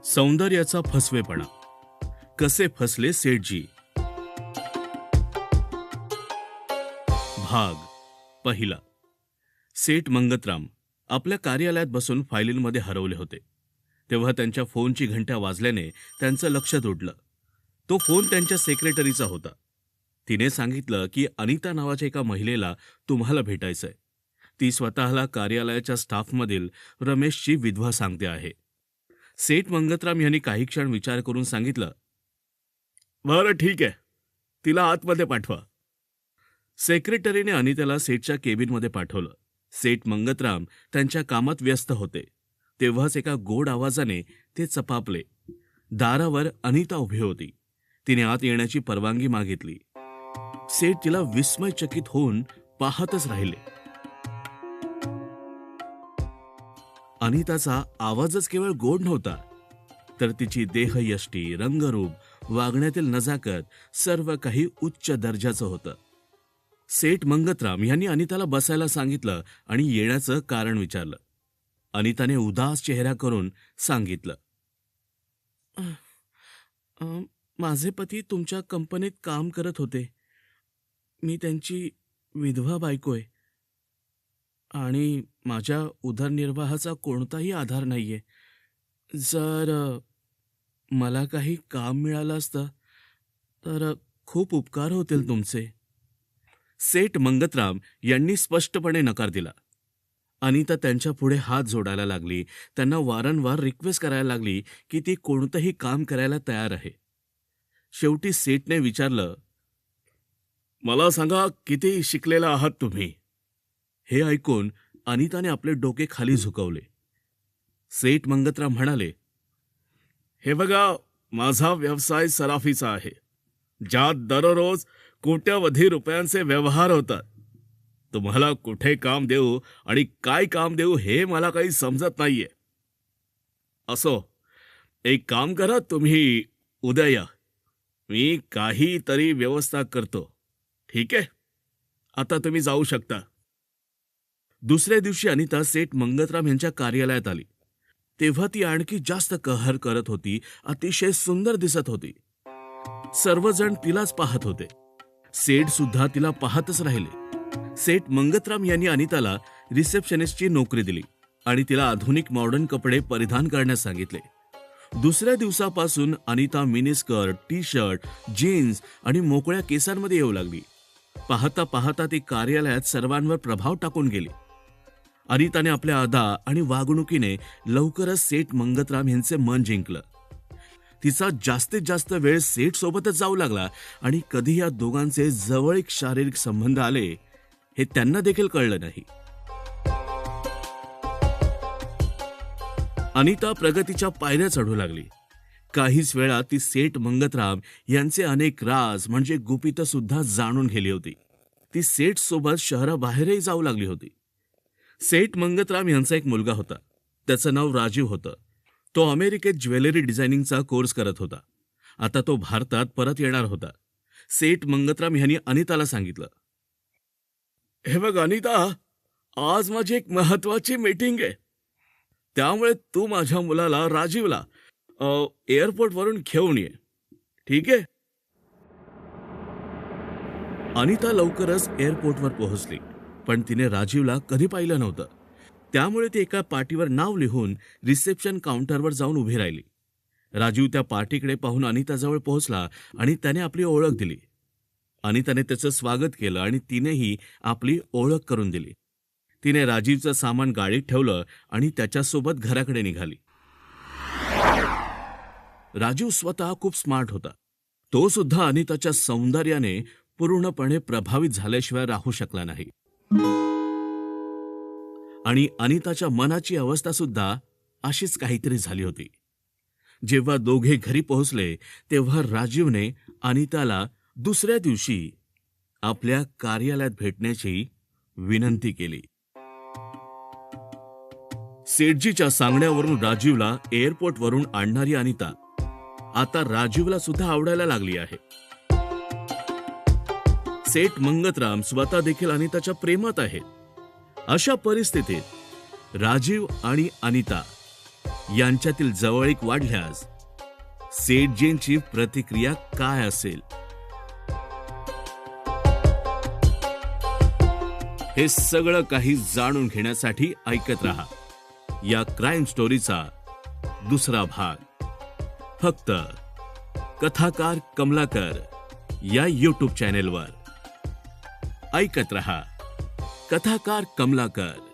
सौंदर्याचा फसवेपणा. कसे फसले सेठजी. भाग पहिला. सेठ मंगतराम आपल्या कार्यालयात बसून फायलींमध्ये हरवले होते. तेव्हा त्यांच्या फोनची घंटा वाजल्याने त्यांचं लक्ष उडलं. तो फोन त्यांच्या सेक्रेटरीचा होता. तिने सांगितलं की अनिता नावाच्या एका महिलेला तुम्हाला भेटायचंय. ती स्वतःला कार्यालयाच्या स्टाफमधील रमेशची विधवा सांगते आहे. सेठ मंगतराम यांनी काही क्षण विचार करून सांगितलं, बरं ठीक आहे, तिला आतमध्ये पाठवा. सेक्रेटरीने अनिताला सेठच्या केबिनमध्ये पाठवलं. सेठ मंगतराम त्यांच्या कामात व्यस्त होते. तेव्हाच एका गोड आवाजाने ते चपापले. दारावर अनिता उभी होती. तिने आत येण्याची परवानगी मागितली. सेठ तिला विस्मयचकित होऊन पाहतच राहिले. अनिताचा आवाजच केवळ गोड नव्हता, तर तिची देहयष्टी, रंगरूप, वागण्यातील नजाकत सर्व काही उच्च दर्जाचं होतं. सेठ मंगतराम यांनी अनिताला बसायला सांगितलं आणि येण्याचं कारण विचारलं. अनिताने उदास चेहरा करून सांगितलं, माझे पती तुमच्या कंपनीत काम करत होते. मी त्यांची विधवा बायको आहे आणि माझ्या उदरनिर्वाहाचा कोणताही आधार नाहीये. जर मला काही काम मिळालं असतं तर खूप उपकार होतील तुमचे. सेठ मंगतराम यांनी स्पष्टपणे नकार दिला. अनिता त्यांच्या पुढे हात जोडायला लागली. त्यांना वारंवार रिक्वेस्ट करायला लागली की ती कोणतंही काम करायला तयार आहे. शेवटी सेठने विचारलं, मला सांगा, किती शिकलेला आहात तुम्ही? हे ऐकून अनिताने आपले डोके खाली झुकवले. सेठ मंगतराम म्हणाले, हे बघा, माझा व्यवसाय सराफीचा आहे, ज्यात दररोज कोट्यावधी रुपयांचे व्यवहार होतात. तुम्हाला कुठे काम देऊ आणि काय काम देऊ हे मला काही समजत नाहीये. असो, एक काम करा, तुम्ही उद्या या. मी काहीतरी व्यवस्था करतो. ठीक आहे, आता तुम्ही जाऊ शकता. दुसऱ्या दिवशी अनिता सेठ मंगतराम यांच्या कार्यालयात आली. तेव्हा ती आणखी जास्त कहर करत होती. अतिशय सुंदर दिसत होती. सर्वजण तिलाच पाहत होते. सेठ सुद्धा तिला पाहतच राहिले. सेठ मंगतराम यांनी अनिताला रिसेप्शनिस्टची नोकरी दिली आणि तिला आधुनिक मॉडर्न कपडे परिधान करण्यास सांगितले. दुसऱ्या दिवसापासून Anita miniskirt, T shirt, jeans आणि मोकळ्या केसांमध्ये येऊ लागली. पाहता पाहता ती कार्यालयात सर्वांवर प्रभाव टाकून गेली. अनिताने आपल्या अदा आणि वागणुकीने लवकरच सेठ मंगतराम यांचे मन जिंकलं. तिचा जास्तीत जास्त वेळ सेठ सोबतच जाऊ लागला आणि कधी या दोघांचे जवळीक शारीरिक संबंध आले हे त्यांना देखील कळलं नाही. अनिता प्रगतीच्या पायऱ्या चढू लागली. काहीच वेळात ती सेठ मंगतराम यांचे अनेक राज म्हणजे गुपितं सुद्धा जाणून गेली होती. ती सेठ सोबत शहराबाहेरही जाऊ लागली होती. सेठ मंगतराम यांचा एक मुलगा होता. त्याचं नाव राजीव होतं. तो अमेरिकेत ज्वेलरी डिझायनिंगचा कोर्स करत होता. आता तो भारतात परत येणार होता. सेठ मंगतराम यांनी अनिताला सांगितलं, हे बघ अनिता, आज माझी एक महत्वाची मीटिंग आहे. त्यामुळे तू माझ्या मुलाला राजीवला एअरपोर्टवरून घेऊन ये. ठीक आहे? अनिता लवकरच एअरपोर्टवर पोहोचली, पण तिने राजीवला कधी पाहिलं नव्हतं. त्यामुळे ती एका पाटीवर नाव लिहून रिसेप्शन काउंटरवर जाऊन उभी राहिली. राजीव त्या पाटीकडे पाहून अनिताजवळ पोहोचला आणि त्याने आपली ओळख दिली. अनिताने त्याचं स्वागत केलं आणि तिनेही आपली ओळख करून दिली. तिने राजीवचं सामान गाडीत ठेवलं आणि त्याच्यासोबत घराकडे निघाली. राजीव स्वतः खूप स्मार्ट होता. तो सुद्धा अनिताच्या सौंदर्याने पूर्णपणे प्रभावित झाल्याशिवाय राहू शकला नाही. आणि अनिताच्या मनाची अवस्था सुद्धा अशीच काहीतरी झाली होती. जेव्हा दोघे घरी पोहोचले तेव्हा राजीवने अनिताला दुसऱ्या दिवशी आपल्या कार्यालयात भेटण्याची विनंती केली. सेठजीच्या सांगण्यावरून राजीवला एअरपोर्टवरून आणणारी अनिता आता राजीवला सुद्धा आवडायला लागली आहे. सेठ मंगतराम स्वतः देखील अनिताच्या प्रेमात आहेत. अशा परिस्थितीत राजीव आणि अनिता यांच्यातील जवळीक वाढल्यास सेठजींची प्रतिक्रिया काय असेल? हे सगळं काही जाणून घेण्यासाठी ऐकत रहा या क्राईम स्टोरीचा दुसरा भाग, फक्त कथाकार कमलाकर या यूट्यूब चॅनेलवर. ऐकत रहा कथाकार कमलाकर.